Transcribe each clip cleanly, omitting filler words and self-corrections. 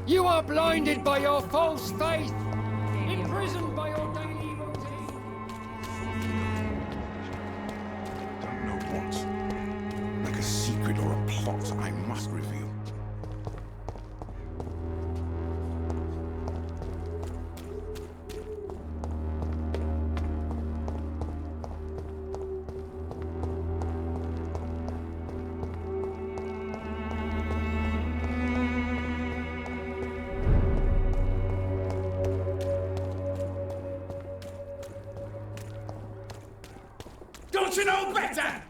You are blinded by your false faith, imprisoned by your daily routine. Don't know what. Like a secret or a plot, I must reveal. Don't you know better?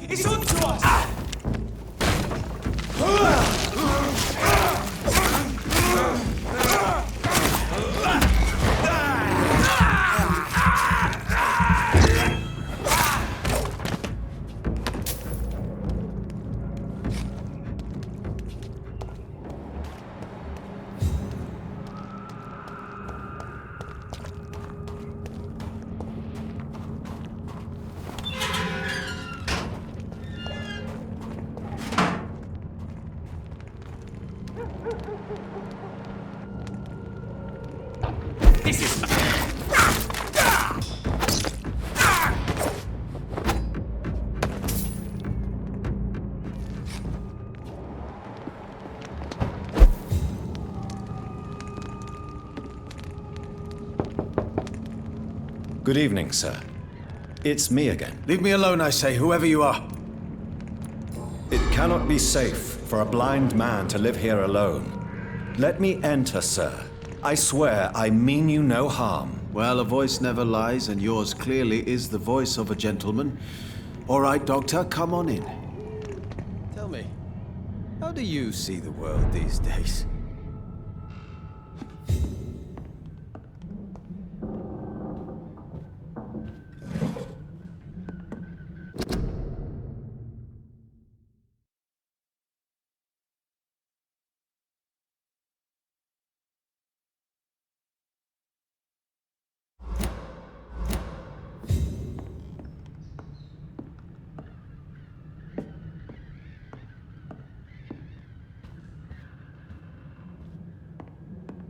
It's on to us! This is... Good evening, sir. It's me again. Leave me alone, I say, whoever you are. It cannot be safe for a blind man to live here alone. Let me enter, sir. I swear I mean you no harm. Well, a voice never lies, and yours clearly is the voice of a gentleman. All right, Doctor, come on in. Tell me, how do you see the world these days?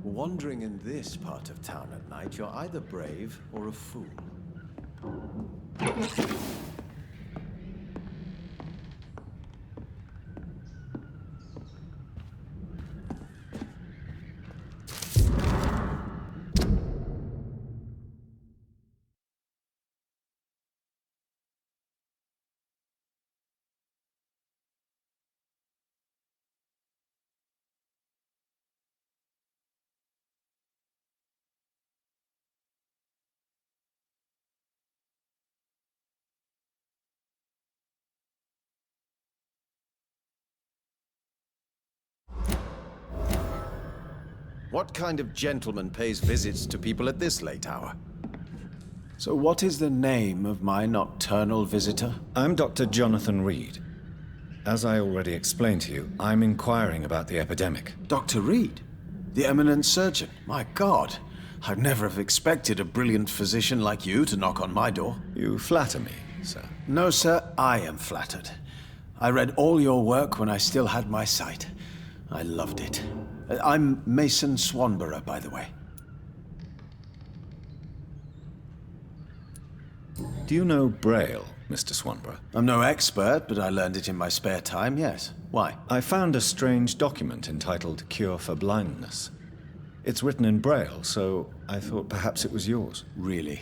Wandering in this part of town at night, you're either brave or a fool. What kind of gentleman pays visits to people at this late hour? So what is the name of my nocturnal visitor? I'm Dr. Jonathan Reed. As I already explained to you, I'm inquiring about the epidemic. Dr. Reed? The eminent surgeon? My God, I'd never have expected a brilliant physician like you to knock on my door. You flatter me, sir. No, sir, I am flattered. I read all your work when I still had my sight. I loved it. I'm Mason Swanborough, by the way. Do you know Braille, Mr. Swanborough? I'm no expert, but I learned it in my spare time, yes. Why? I found a strange document entitled Cure for Blindness. It's written in Braille, so I thought perhaps it was yours. Really?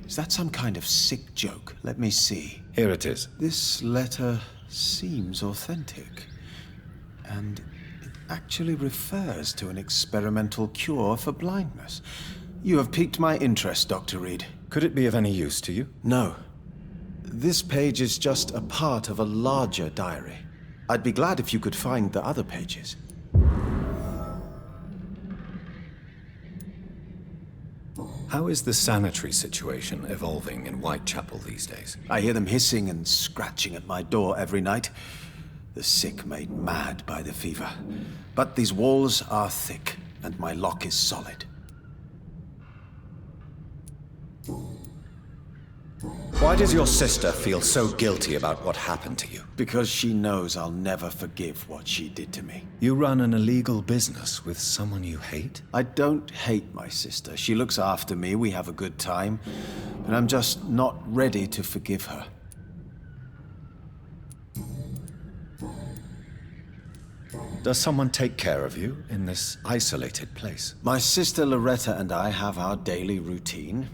Is that some kind of sick joke? Let me see. Here it is. This letter seems authentic. And it actually refers to an experimental cure for blindness. You have piqued my interest, Dr. Reed. Could it be of any use to you? No. This page is just a part of a larger diary. I'd be glad if you could find the other pages. How is the sanitary situation evolving in Whitechapel these days? I hear them hissing and scratching at my door every night. The sick made mad by the fever. But these walls are thick, and my lock is solid. Why does your sister feel so guilty about what happened to you? Because she knows I'll never forgive what she did to me. You run an illegal business with someone you hate? I don't hate my sister. She looks after me, we have a good time. But I'm just not ready to forgive her. Does someone take care of you in this isolated place? My sister Loretta and I have our daily routine.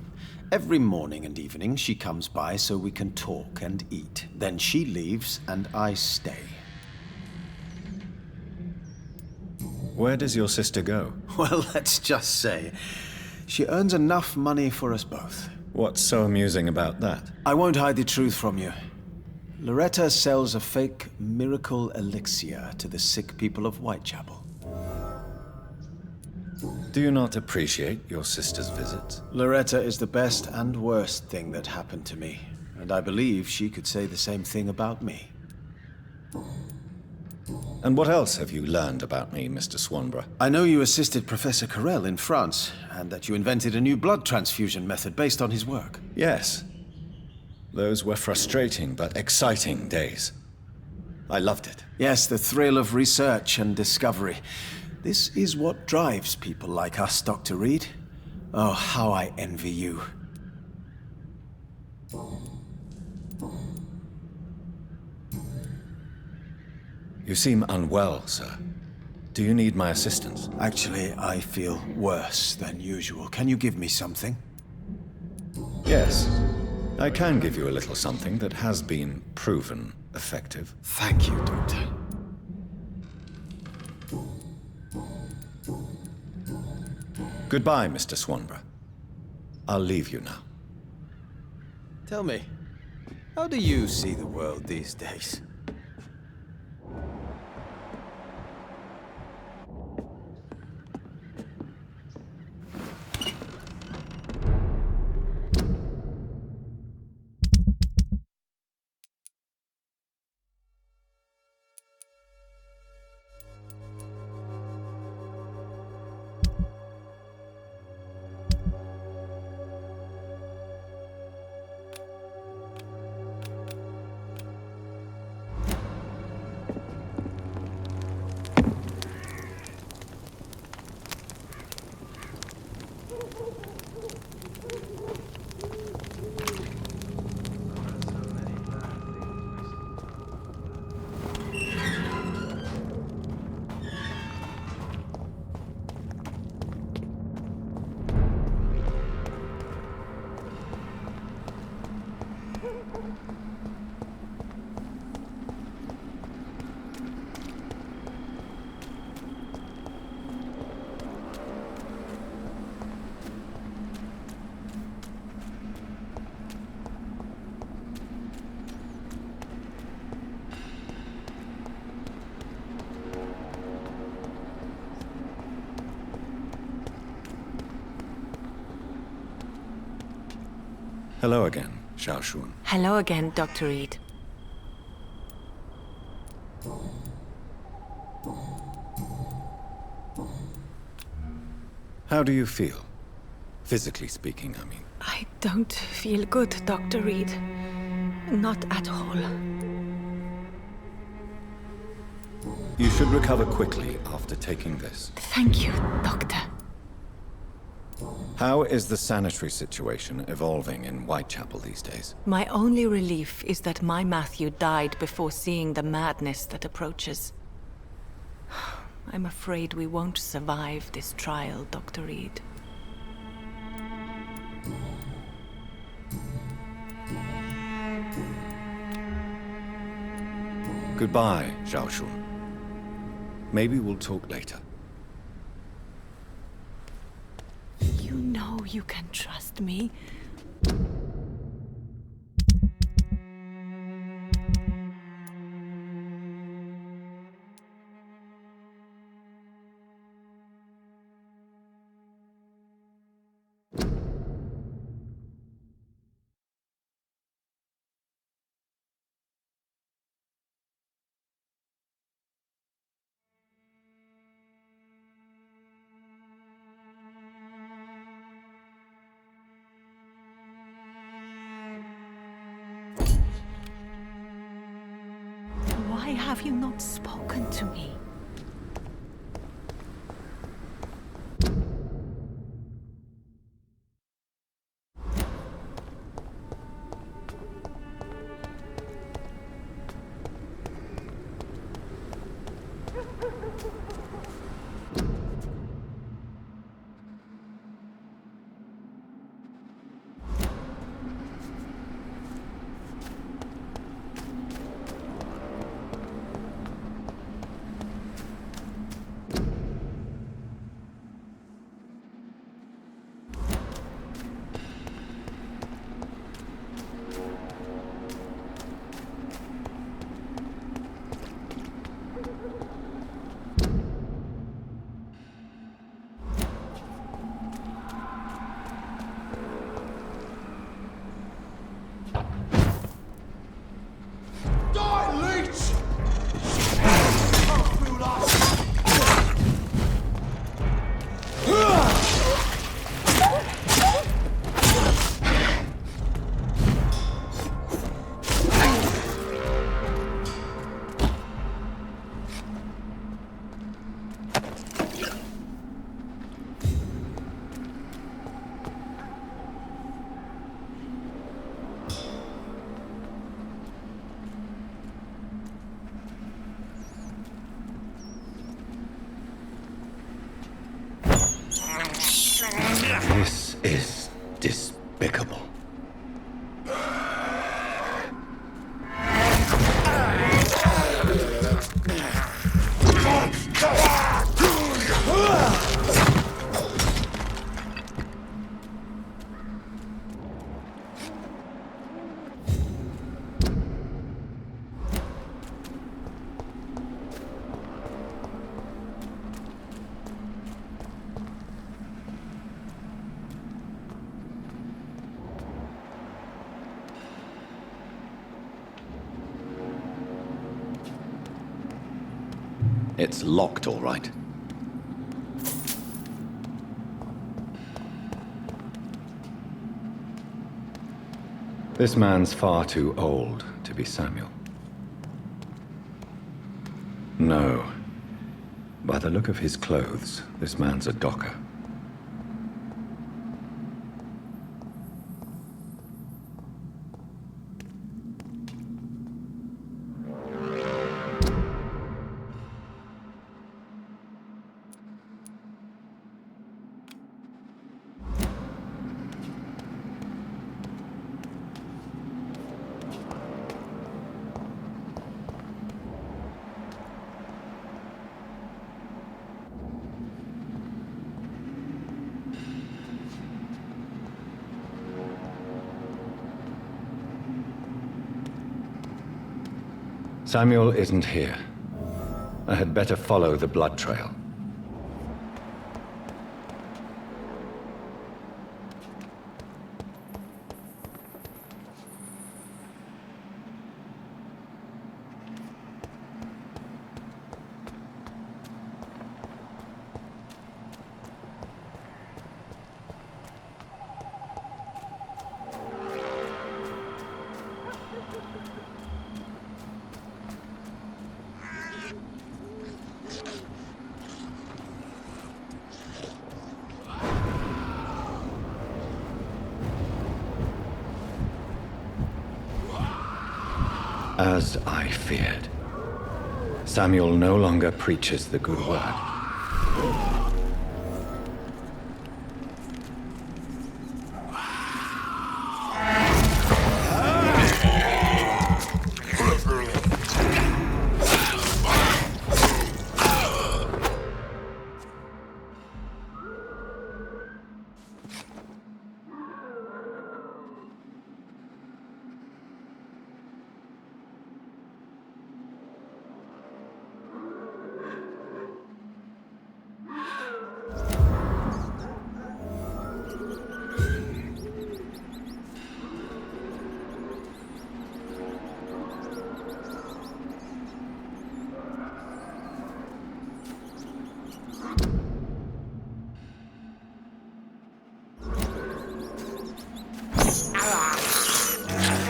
Every morning and evening she comes by so we can talk and eat. Then she leaves and I stay. Where does your sister go? Well, let's just say she earns enough money for us both. What's so amusing about that? I won't hide the truth from you. Loretta sells a fake miracle elixir to the sick people of Whitechapel. Do you not appreciate your sister's visits? Loretta is the best and worst thing that happened to me, and I believe she could say the same thing about me. And what else have you learned about me, Mr. Swanborough? I know you assisted Professor Carell in France, and that you invented a new blood transfusion method based on his work. Yes. Those were frustrating but exciting days. I loved it. Yes, the thrill of research and discovery. This is what drives people like us, Dr. Reed. Oh, how I envy you. You seem unwell, sir. Do you need my assistance? Actually, I feel worse than usual. Can you give me something? Yes. I can give you a little something that has been proven effective. Thank you, Doctor. Goodbye, Mr. Swanborough. I'll leave you now. Tell me, how do you see the world these days? Hello again, Xiaoshun. Hello again, Dr. Reed. How do you feel? Physically speaking, I mean. I don't feel good, Dr. Reed. Not at all. You should recover quickly after taking this. Thank you, Doctor. How is the sanitary situation evolving in Whitechapel these days? My only relief is that my Matthew died before seeing the madness that approaches. I'm afraid we won't survive this trial, Dr. Reed. Goodbye, Zhao Shun. Maybe we'll talk later. You know you can trust me. Why have you not spoken to me? This is despicable. It's locked, all right. This man's far too old to be Samuel. No. By the look of his clothes, this man's a docker. Samuel isn't here. I had better follow the blood trail. As I feared. Samuel no longer preaches the good word.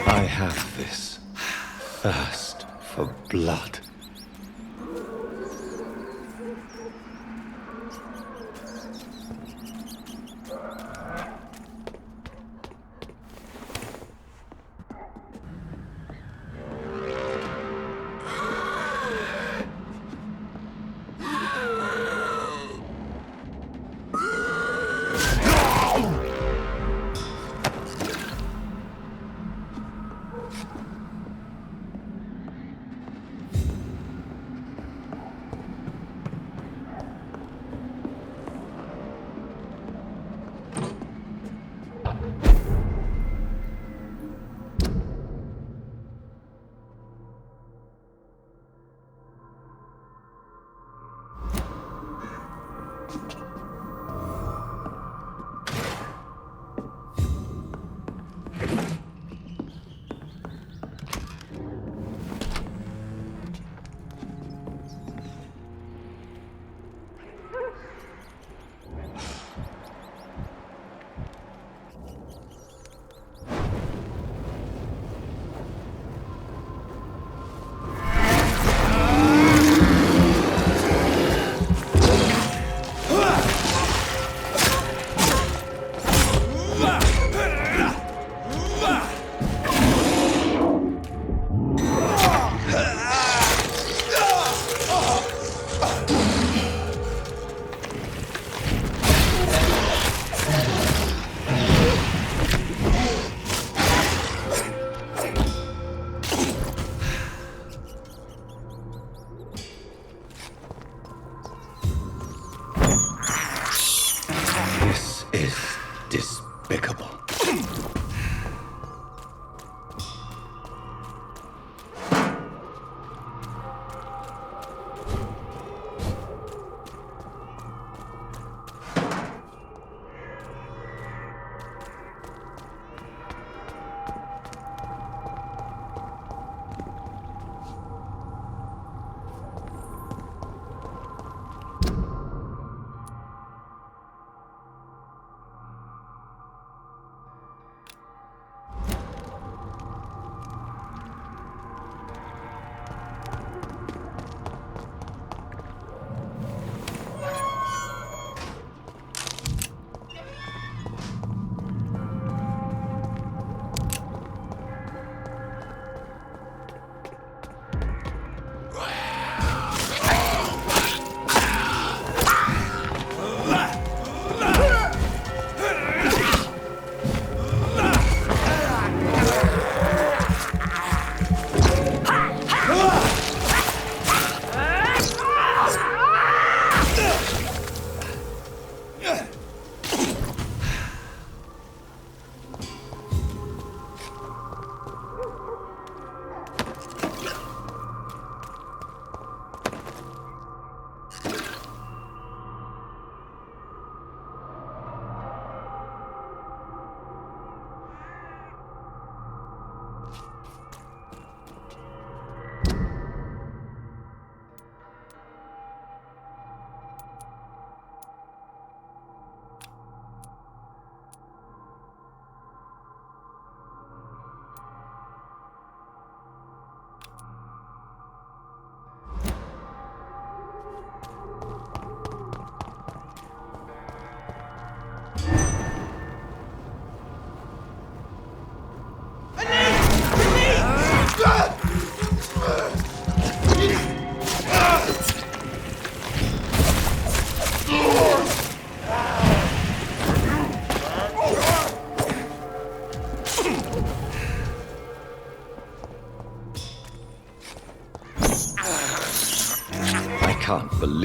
I have this thirst for blood.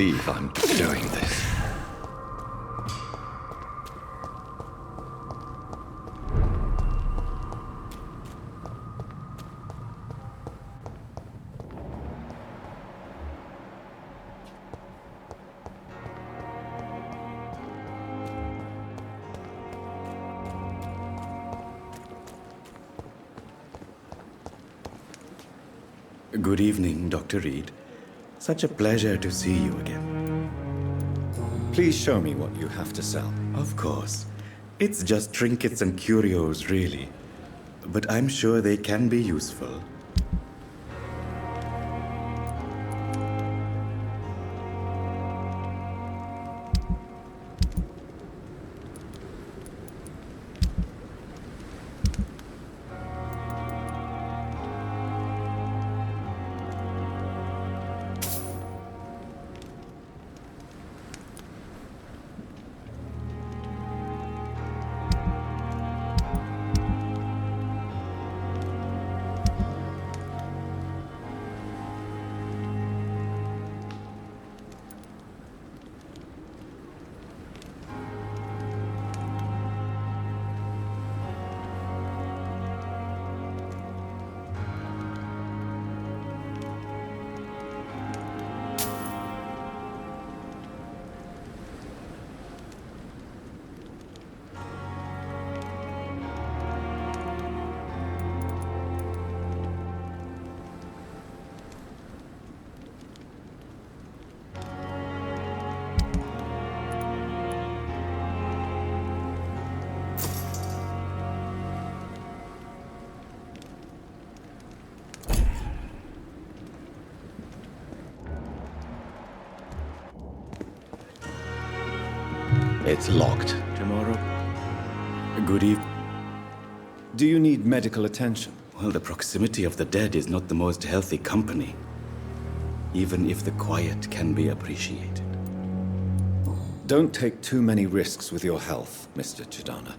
believe I'm doing this. Good evening, Dr. Reed. Such a pleasure to see you again. Please show me what you have to sell. Of course. It's just trinkets and curios, really. But I'm sure they can be useful. It's locked. Tomorrow? Good evening. Do you need medical attention? Well, the proximity of the dead is not the most healthy company. Even if the quiet can be appreciated. Don't take too many risks with your health, Mr. Chidana.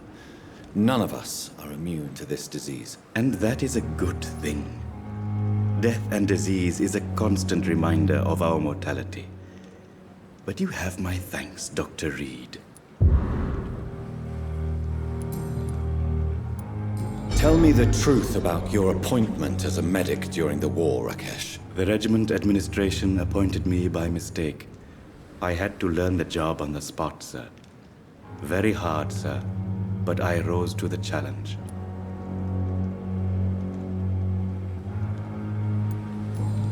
None of us are immune to this disease. And that is a good thing. Death and disease is a constant reminder of our mortality. But you have my thanks, Dr. Reed. Tell me the truth about your appointment as a medic during the war, Rakesh. The regiment administration appointed me by mistake. I had to learn the job on the spot, sir. Very hard, sir, but I rose to the challenge.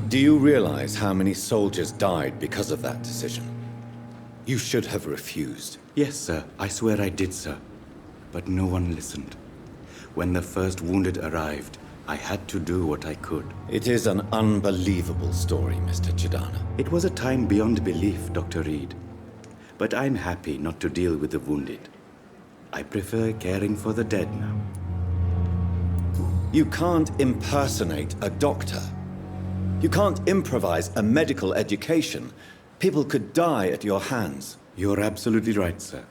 Do you realize how many soldiers died because of that decision? You should have refused. Yes, sir. I swear I did, sir. But no one listened. When the first wounded arrived, I had to do what I could. It is an unbelievable story, Mr. Chidana. It was a time beyond belief, Dr. Reed. But I'm happy not to deal with the wounded. I prefer caring for the dead now. You can't impersonate a doctor. You can't improvise a medical education. People could die at your hands. You're absolutely right, sir.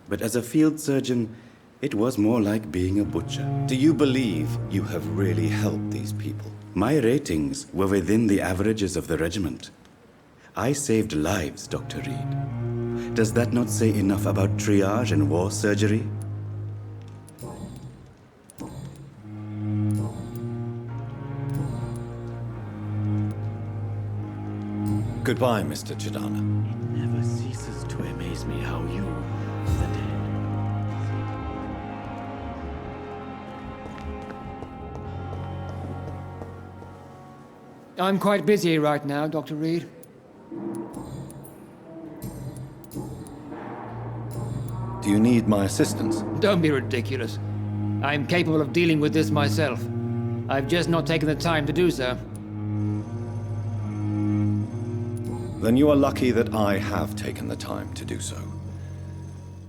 But as a field surgeon, it was more like being a butcher. Do you believe you have really helped these people? My ratings were within the averages of the regiment. I saved lives, Dr. Reed. Does that not say enough about triage and war surgery? Goodbye, Mr. Chidana. It never ceases to amaze me how you, the dead. I'm quite busy right now, Dr. Reed. Do you need my assistance? Don't be ridiculous. I'm capable of dealing with this myself. I've just not taken the time to do so. Then you are lucky that I have taken the time to do so.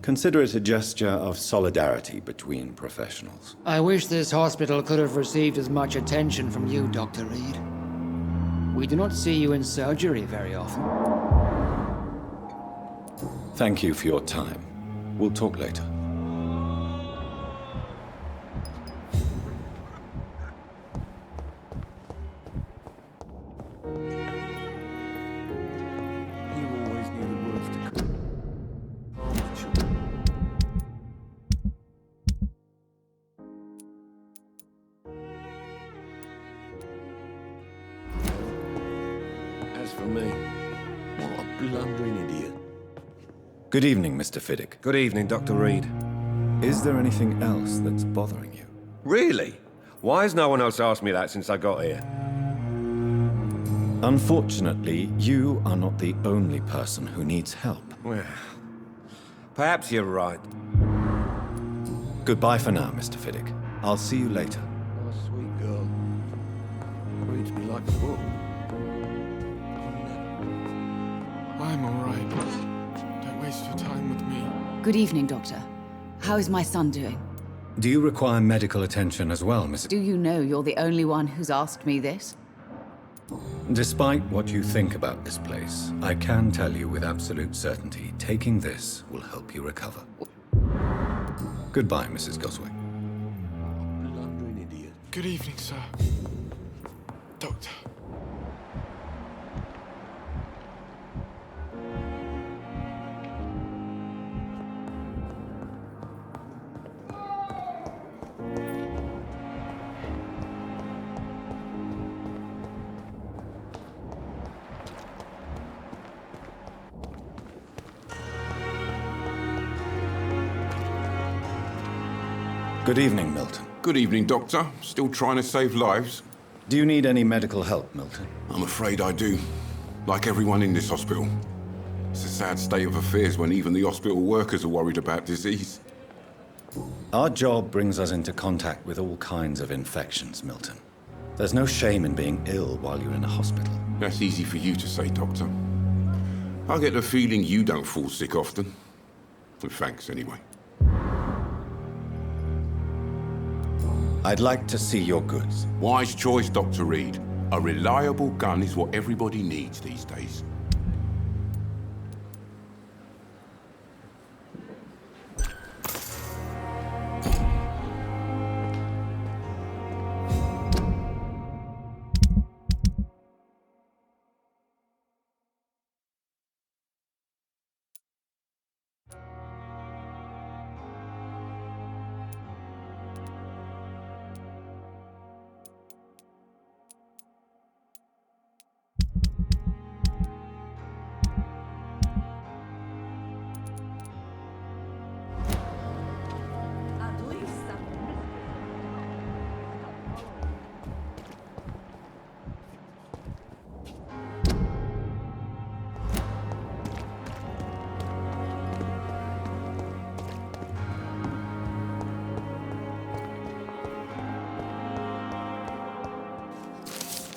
Consider it a gesture of solidarity between professionals. I wish this hospital could have received as much attention from you, Dr. Reed. We do not see you in surgery very often. Thank you for your time. We'll talk later. You me. What a blundering idiot. Good evening, Mr. Fiddick. Good evening, Dr. Reed. Is there anything else that's bothering you? Really? Why has no one else asked me that since I got here? Unfortunately, you are not the only person who needs help. Well, perhaps you're right. Goodbye for now, Mr. Fiddick. I'll see you later. Oh, sweet girl. Reads me like a book. I'm all right. Don't waste your time with me. Good evening, Doctor. How is my son doing? Do you require medical attention as well, Mrs. Do you know you're the only one who's asked me this? Despite what you think about this place, I can tell you with absolute certainty, taking this will help you recover. Goodbye, Mrs. Goswick. Blundering idiot. Good evening, sir. Doctor. Good evening, Milton. Good evening, Doctor. Still trying to save lives? Do you need any medical help, Milton? I'm afraid I do. Like everyone in this hospital. It's a sad state of affairs when even the hospital workers are worried about disease. Our job brings us into contact with all kinds of infections, Milton. There's no shame in being ill while you're in a hospital. That's easy for you to say, Doctor. I get the feeling you don't fall sick often. But thanks, anyway. I'd like to see your goods. Wise choice, Dr. Reed. A reliable gun is what everybody needs these days.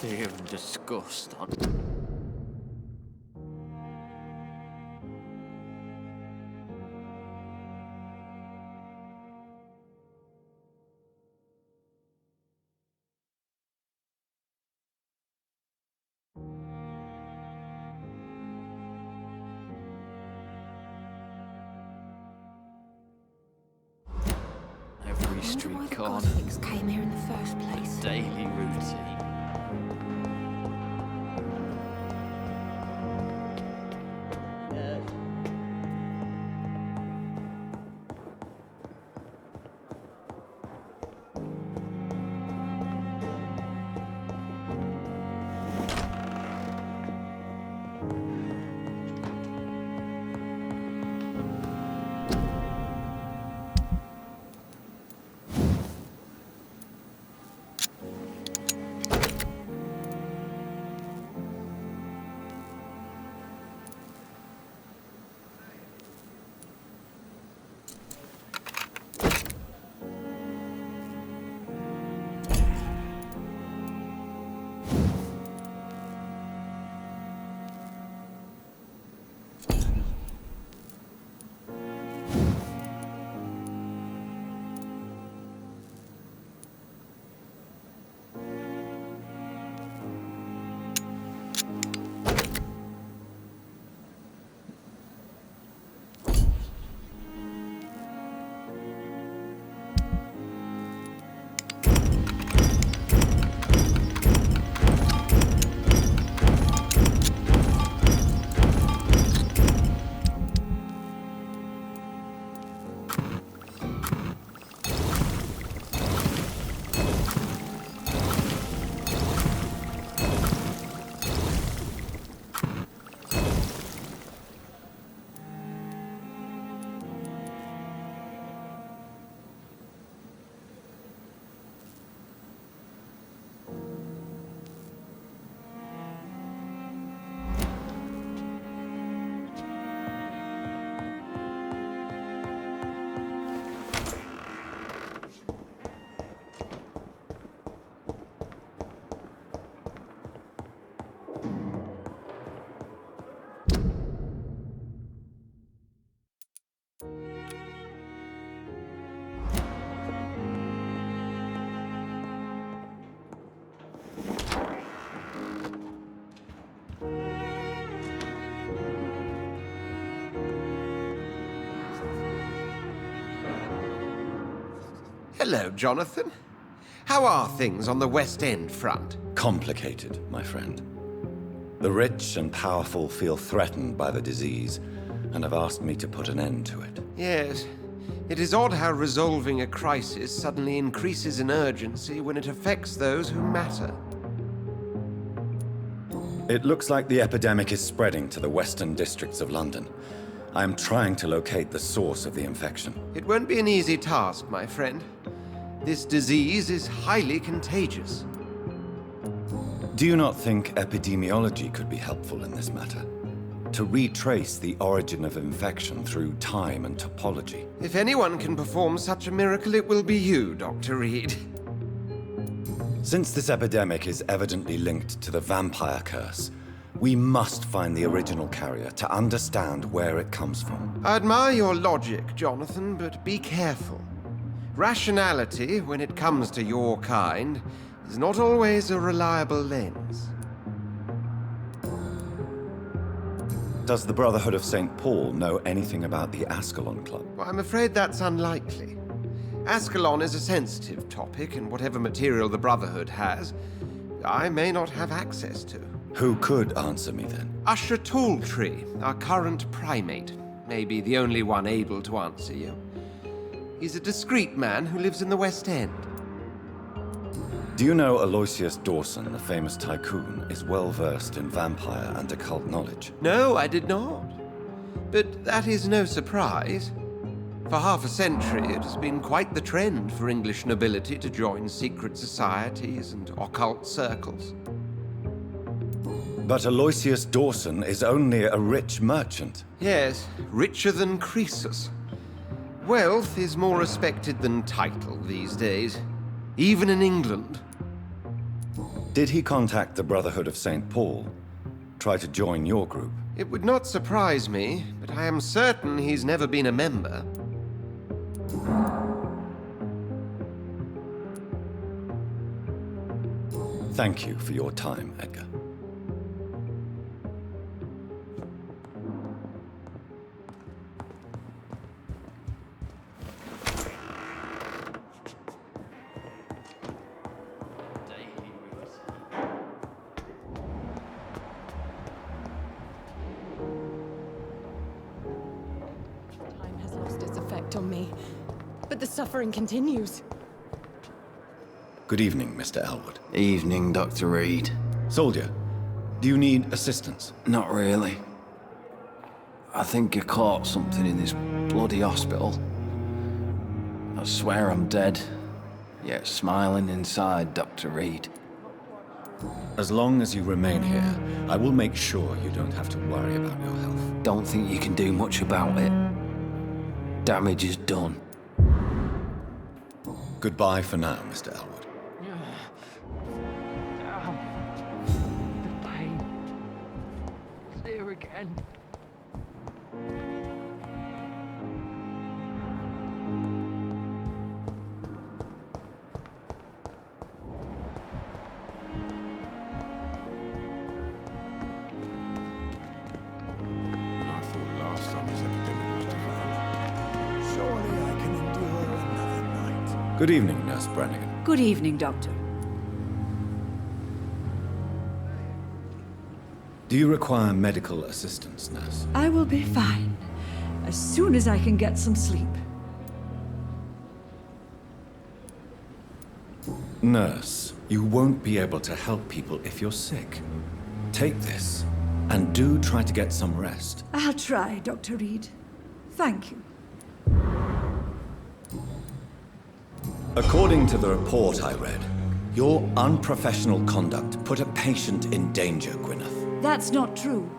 Fear and disgust. Every street corner, Cosmic's came here in the first place. daily routine. Hello, Jonathan. How are things on the West End front? Complicated, my friend. The rich and powerful feel threatened by the disease, and have asked me to put an end to it. Yes. It is odd how resolving a crisis suddenly increases in urgency when it affects those who matter. It looks like the epidemic is spreading to the western districts of London. I am trying to locate the source of the infection. It won't be an easy task, my friend. This disease is highly contagious. Do you not think epidemiology could be helpful in this matter? To retrace the origin of infection through time and topology? If anyone can perform such a miracle, it will be you, Dr. Reed. Since this epidemic is evidently linked to the vampire curse, we must find the original carrier to understand where it comes from. I admire your logic, Jonathan, but be careful. Rationality, when it comes to your kind, is not always a reliable lens. Does the Brotherhood of St. Paul know anything about the Ascalon Club? Well, I'm afraid that's unlikely. Ascalon is a sensitive topic, and whatever material the Brotherhood has, I may not have access to. Who could answer me then? Usher Talltree, our current primate, may be the only one able to answer you. He's a discreet man who lives in the West End. Do you know Aloysius Dawson, the famous tycoon, is well versed in vampire and occult knowledge? No, I did not. But that is no surprise. For half a century, it has been quite the trend for English nobility to join secret societies and occult circles. But Aloysius Dawson is only a rich merchant. Yes, richer than Croesus. Wealth is more respected than title these days, even in England. Did he contact the Brotherhood of St. Paul? Try to join your group? It would not surprise me, but I am certain he's never been a member. Thank you for your time, Edgar. Time has lost its effect on me, but the suffering continues. Good evening, Mr. Elwood. Evening, Dr. Reed. Soldier, do you need assistance? Not really. I think I caught something in this bloody hospital. I swear I'm dead, yet smiling inside, Dr. Reed. As long as you remain here, I will make sure you don't have to worry about your health. Don't think you can do much about it. Damage is done. Goodbye for now, Mr. Elwood. The pain. It's there again. I thought last time this epidemic was different. Surely I can endure another night. Good evening, Nurse Brannigan. Good evening, Doctor. Do you require medical assistance, nurse? I will be fine, as soon as I can get some sleep. Nurse, you won't be able to help people if you're sick. Take this, and do try to get some rest. I'll try, Dr. Reed. Thank you. According to the report I read, your unprofessional conduct put a patient in danger, Gwyneth. That's not true.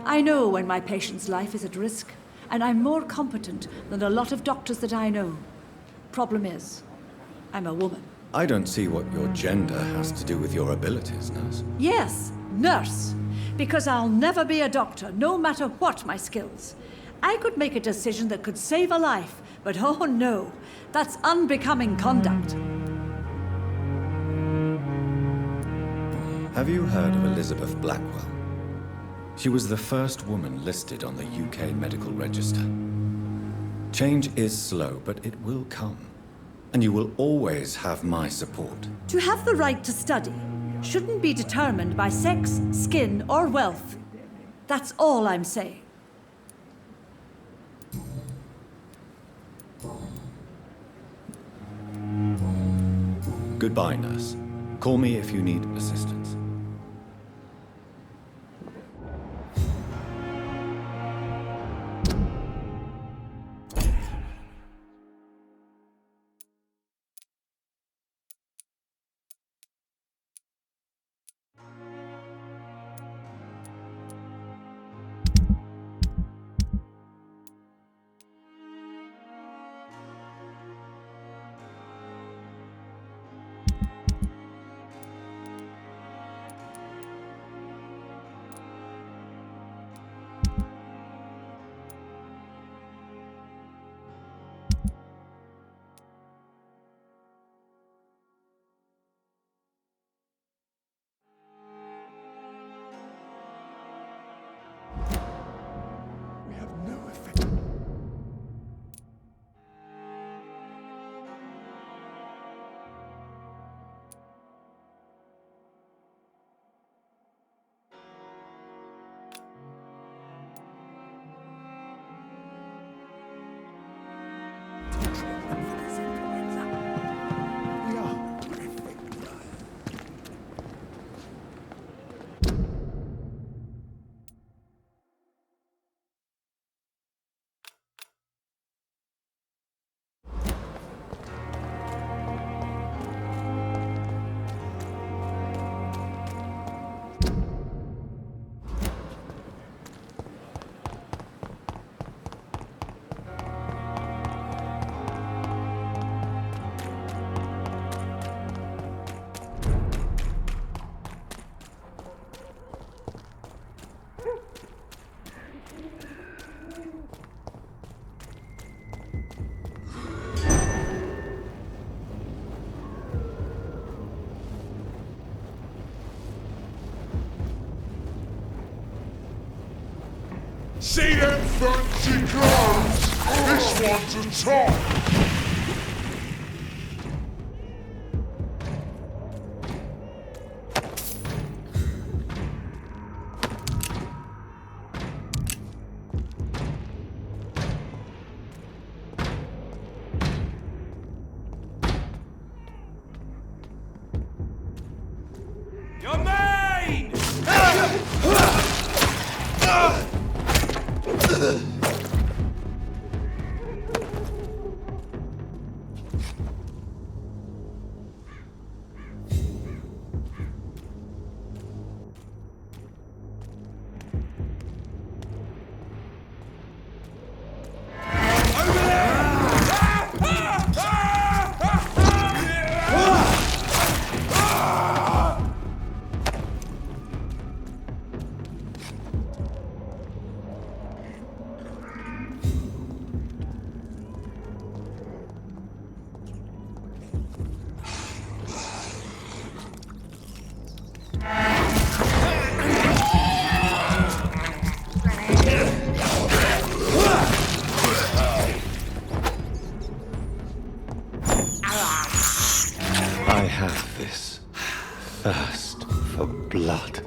I know when my patient's life is at risk, and I'm more competent than a lot of doctors that I know. Problem is, I'm a woman. I don't see what your gender has to do with your abilities, nurse. Yes, nurse. Because I'll never be a doctor, no matter what my skills. I could make a decision that could save a life, but oh no, that's unbecoming conduct. Have you heard of Elizabeth Blackwell? She was the first woman listed on the UK Medical Register. Change is slow, but it will come. And you will always have my support. To have the right to study shouldn't be determined by sex, skin, or wealth. That's all I'm saying. Goodbye, nurse. Call me if you need assistance. See them fancy clothes? This one's a top! Your main! I have this thirst for blood.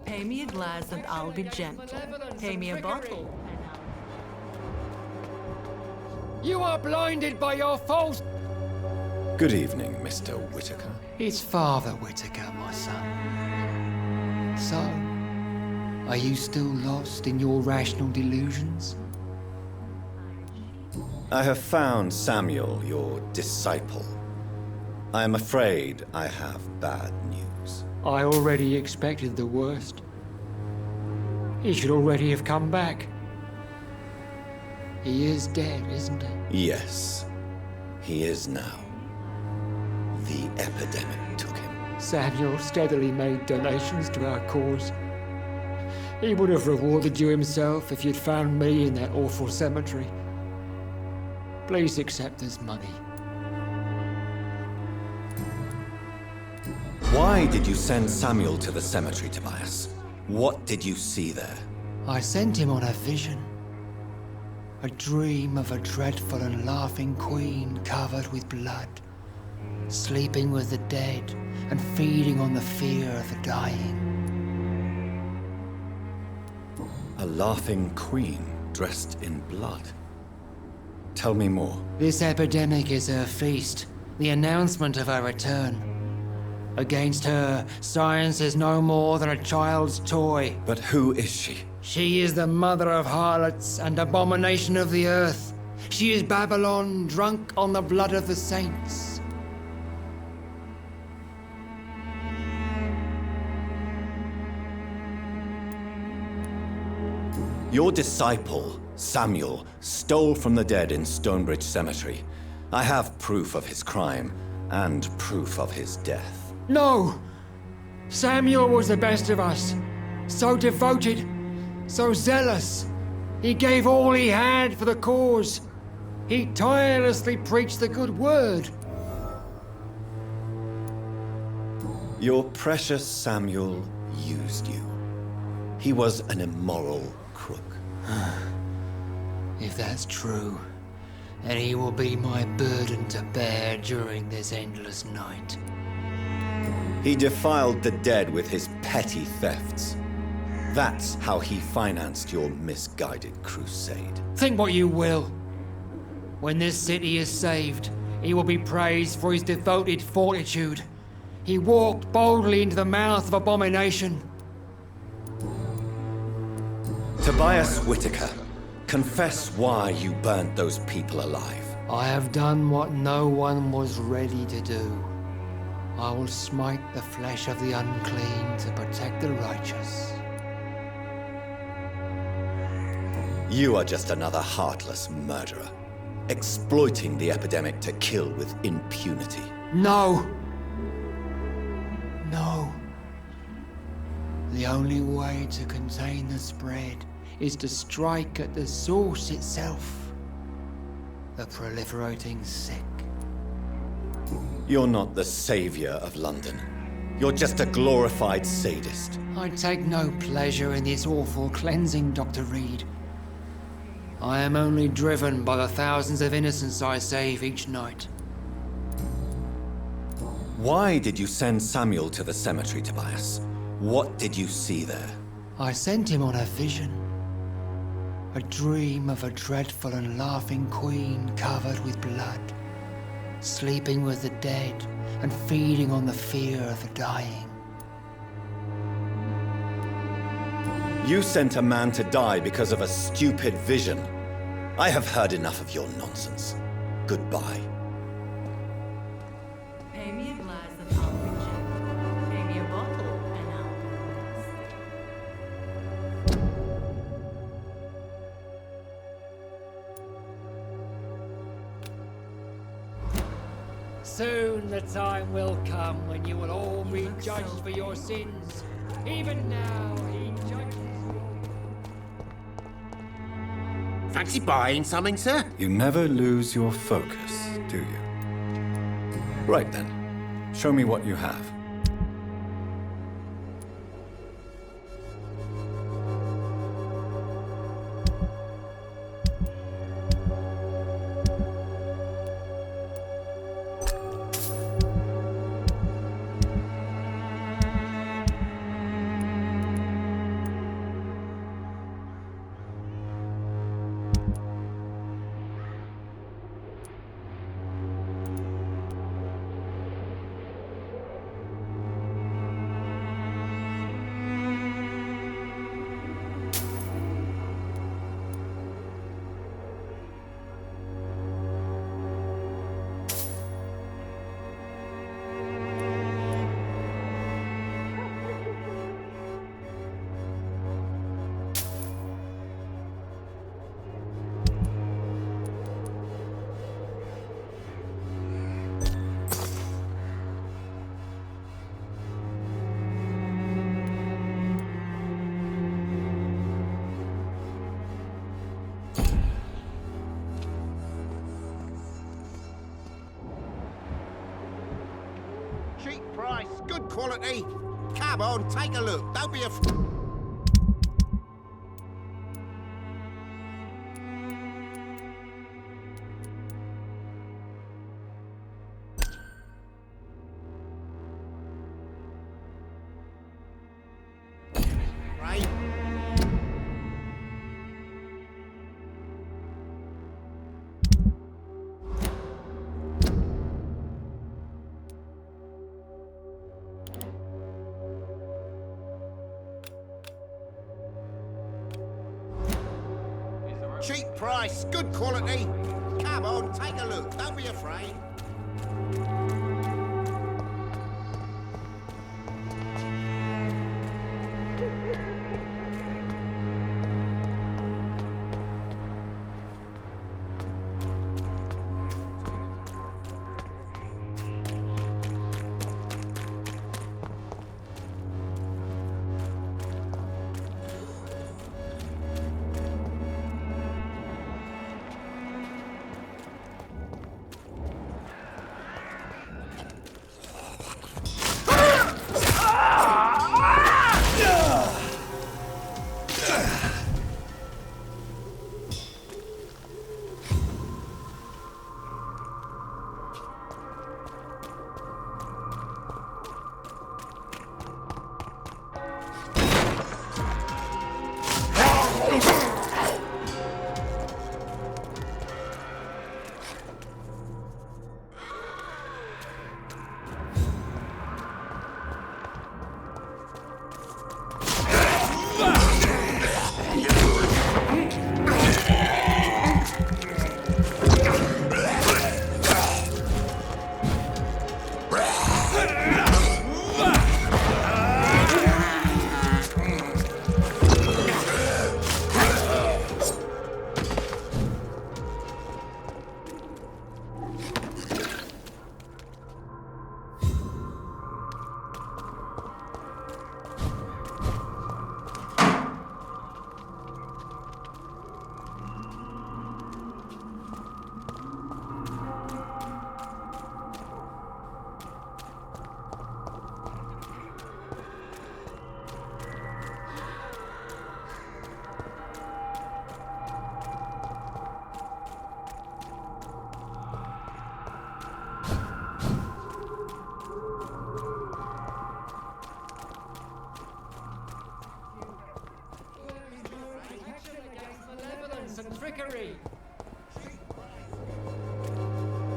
Pay me a glass and I'll be gentle. Pay me a bottle. You are blinded by your false... Good evening, Mr. Whitaker. It's Father Whitaker, my son. So, are you still lost in your rational delusions? I have found Samuel, your disciple. I am afraid I have bad news. I already expected the worst. He should already have come back. He is dead, isn't he? Yes, he is now. The epidemic took him. Samuel steadily made donations to our cause. He would have rewarded you himself if you'd found me in that awful cemetery. Please accept this money. Why did you send Samuel to the cemetery, Tobias? What did you see there? I sent him on a vision. A dream of a dreadful and laughing queen covered with blood, sleeping with the dead and feeding on the fear of the dying. A laughing queen dressed in blood. Tell me more. This epidemic is her feast, the announcement of her return. Against her, science is no more than a child's toy. But who is she? She is the mother of harlots and abomination of the earth. She is Babylon, drunk on the blood of the saints. Your disciple, Samuel, stole from the dead in Stonebridge Cemetery. I have proof of his crime and proof of his death. No! Samuel was the best of us. So devoted, so zealous. He gave all he had for the cause. He tirelessly preached the good word. Your precious Samuel used you. He was an immoral crook. If that's true, then he will be my burden to bear during this endless night. He defiled the dead with his petty thefts. That's how he financed your misguided crusade. Think what you will. When this city is saved, he will be praised for his devoted fortitude. He walked boldly into the mouth of abomination. Tobias Whitaker, confess why you burnt those people alive. I have done what no one was ready to do. I will smite the flesh of the unclean to protect the righteous. You are just another heartless murderer, exploiting the epidemic to kill with impunity. No! No. The only way to contain the spread is to strike at the source itself. The proliferating sick. You're not the savior of London. You're just a glorified sadist. I take no pleasure in this awful cleansing, Dr. Reed. I am only driven by the thousands of innocents I save each night. Why did you send Samuel to the cemetery, Tobias? What did you see there? I sent him on a vision. A dream of a dreadful and laughing queen covered with blood, sleeping with the dead and feeding on the fear of the dying. You sent a man to die because of a stupid vision. I have heard enough of your nonsense. Goodbye. Pay me a glass of Vampyr. Pay me a bottle, and I'll Soon the time will come when you will all be judged for your sins. Even now, he judges you. Fancy buying something, sir? You never lose your focus, do you? Right then. Show me what you have. price, good quality. Come on, take a look. Don't be afraid. Cheap price, good quality. Come on, take a look. Don't be afraid.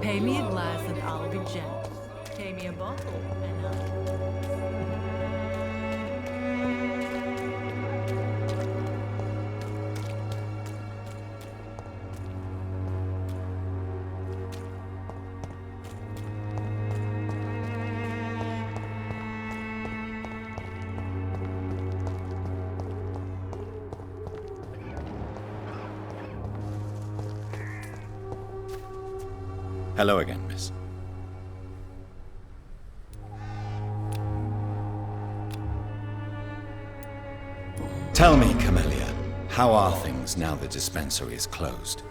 Pay me a glass and I'll be gentle. Pay me a bottle and I'll... Hello again, miss. Tell me, Camellia, how are things now the dispensary is closed?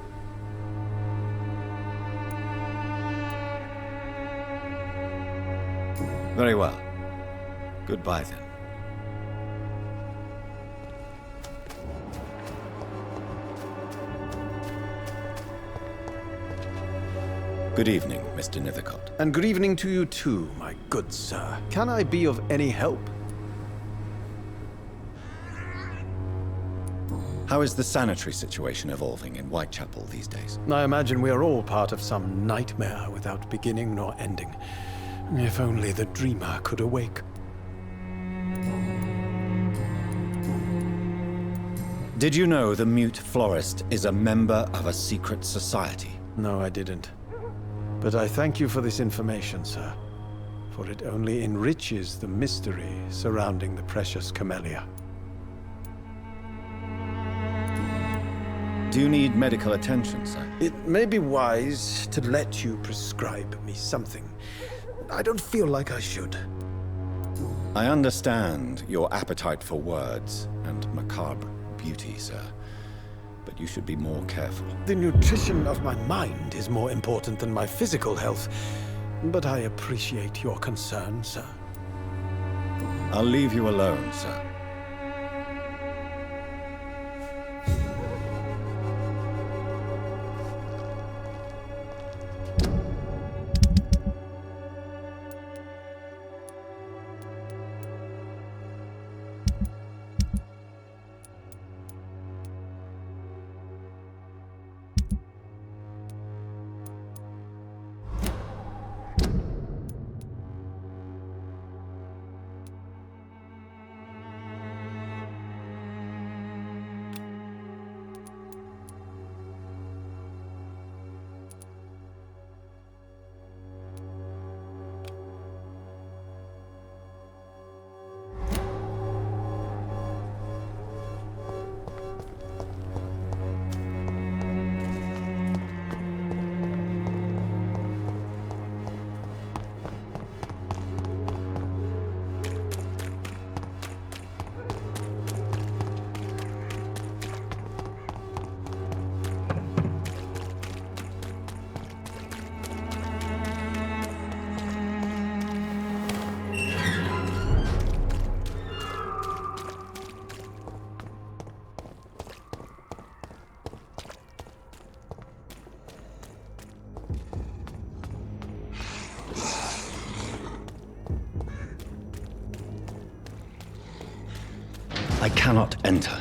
Very well. Goodbye, then. Good evening, Mr. Nithercott. And good evening to you too, my good sir. Can I be of any help? How is the sanitary situation evolving in Whitechapel these days? I imagine we are all part of some nightmare without beginning nor ending. If only the dreamer could awake. Did you know the Mute Florist is a member of a secret society? No, I didn't. But I thank you for this information, sir, for it only enriches the mystery surrounding the precious Camellia. Do you need medical attention, sir? It may be wise to let you prescribe me something. I don't feel like I should. I understand your appetite for words and macabre beauty, sir. But you should be more careful. The nutrition of my mind is more important than my physical health. But I appreciate your concern, sir. I'll leave you alone, sir. I cannot enter.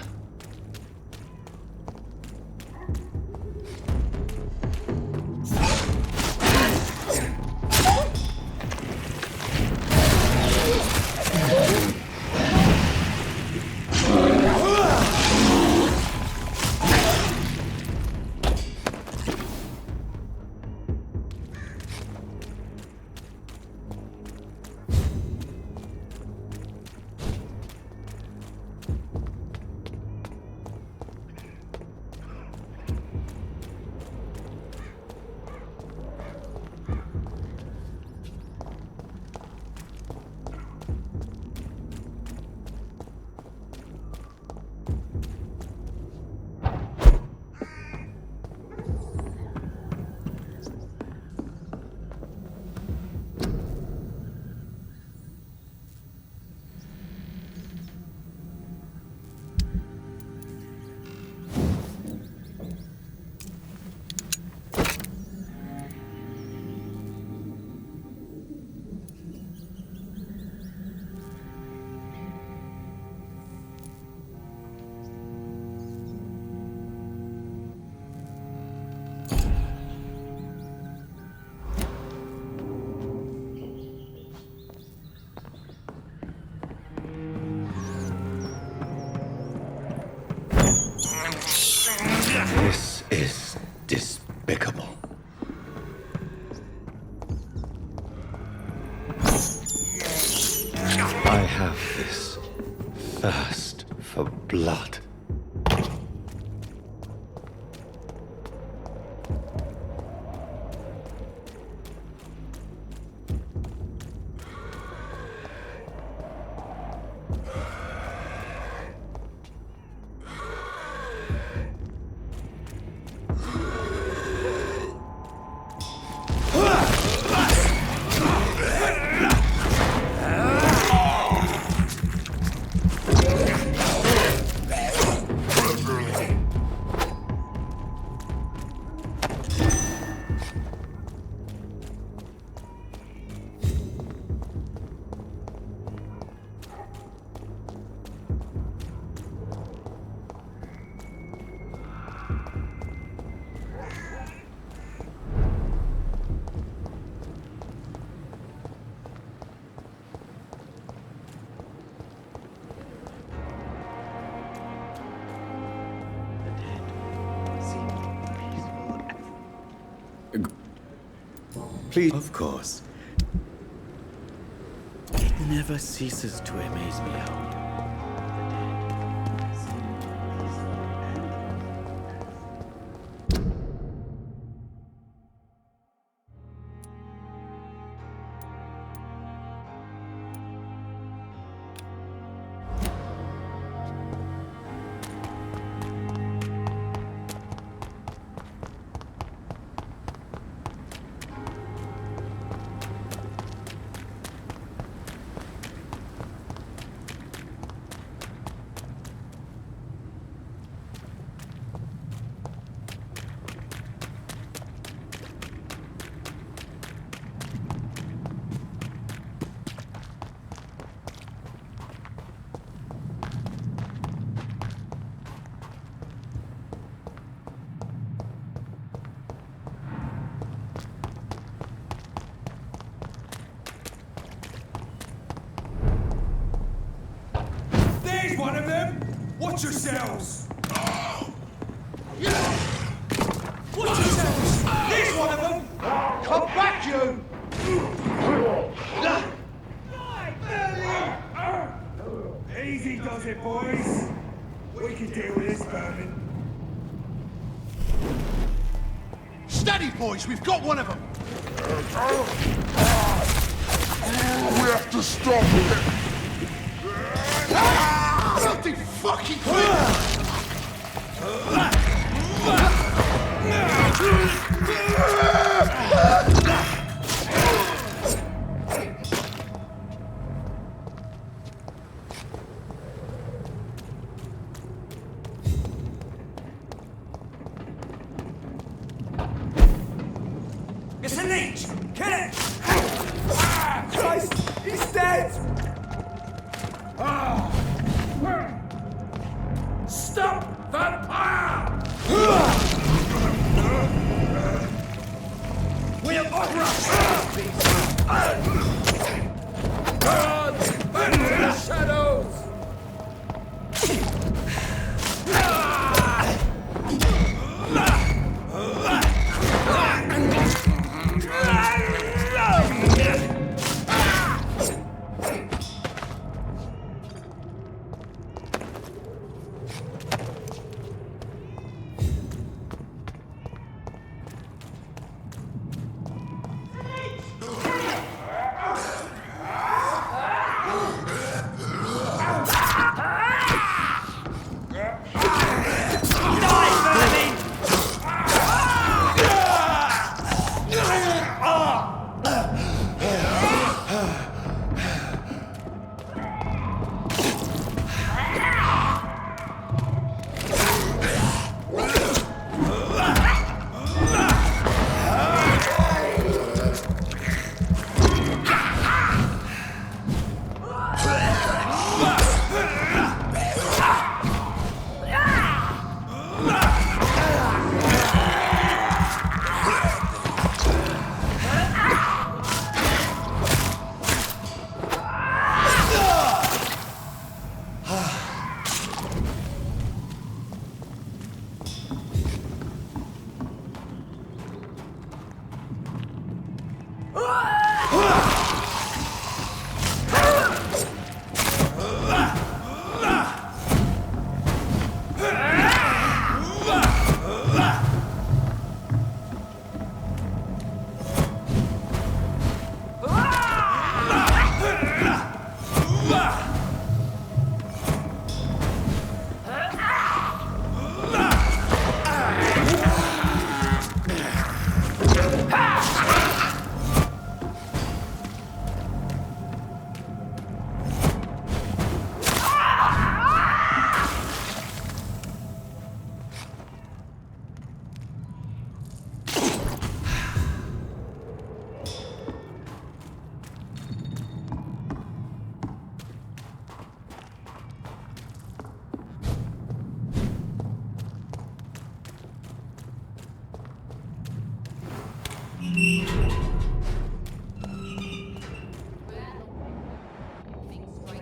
This is despicable. I have this thirst for blood. Please. Of course. It never ceases to amaze me how Watch yourselves! Watch yourselves! There's one of them! Come back, you! Easy does it, boys. We can deal with this vermin. Steady, boys, we've got one of them! We have to stop it! Something fucking quick! It's a leech! Kill it! Christ! He's dead! Stop! Vampire! We'll crush these! Burn! Burn to the shadows!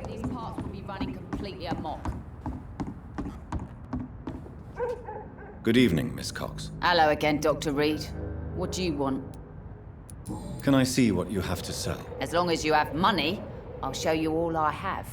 These parts will be running completely amok. Good evening, Miss Cox. Hello again, Dr. Reed. What do you want? Can I see what you have to sell? As long as you have money, I'll show you all I have.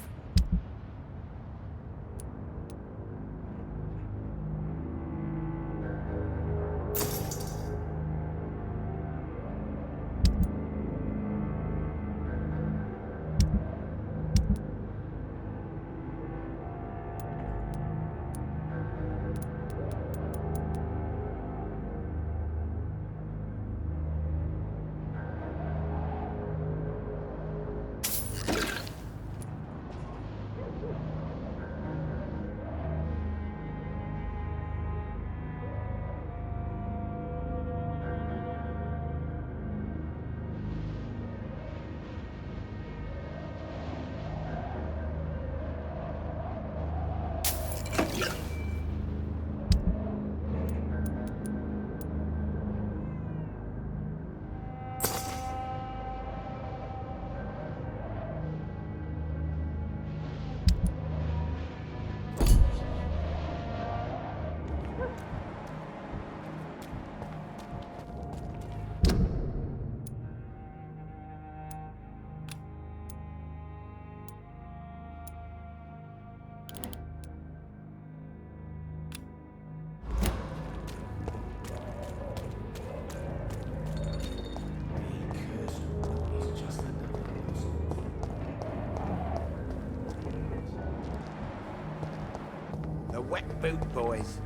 wet boot boys.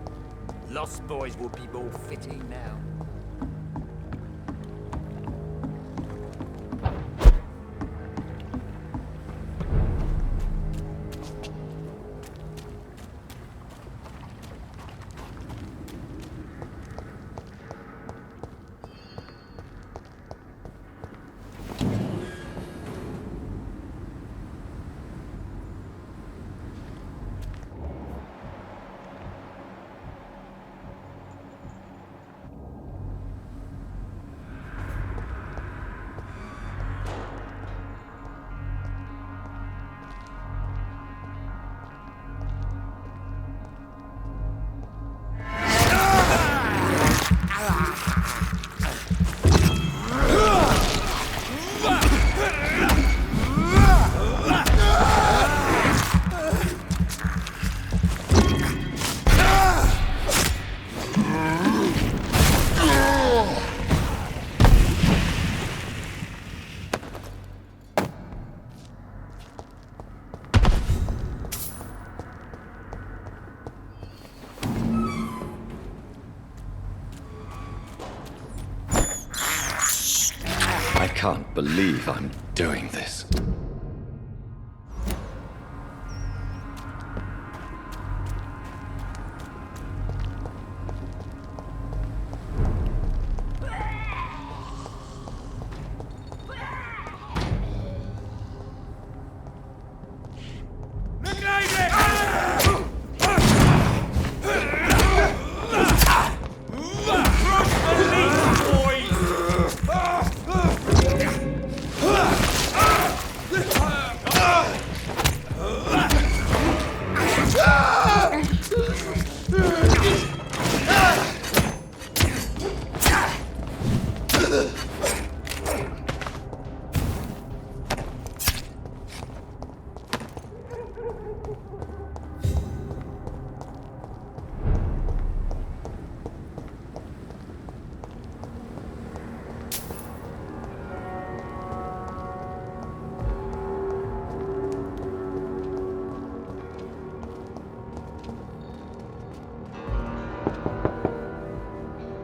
Lost boys would be more fitting now. I can't believe I'm doing this.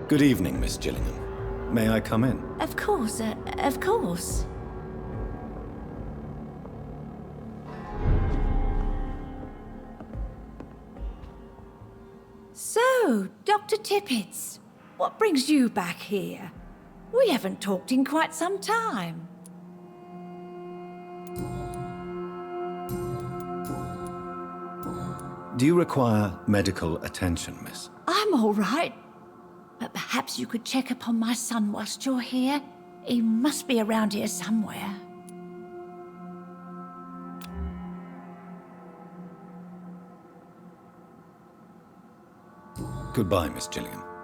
Good evening, Miss Gillingham. May I come in? Of course, of course. So, Dr. Tippets, what brings you back here? We haven't talked in quite some time. Do you require medical attention, miss? I'm all right. But perhaps you could check upon my son whilst you're here. He must be around here somewhere. Goodbye, Miss Gillingham.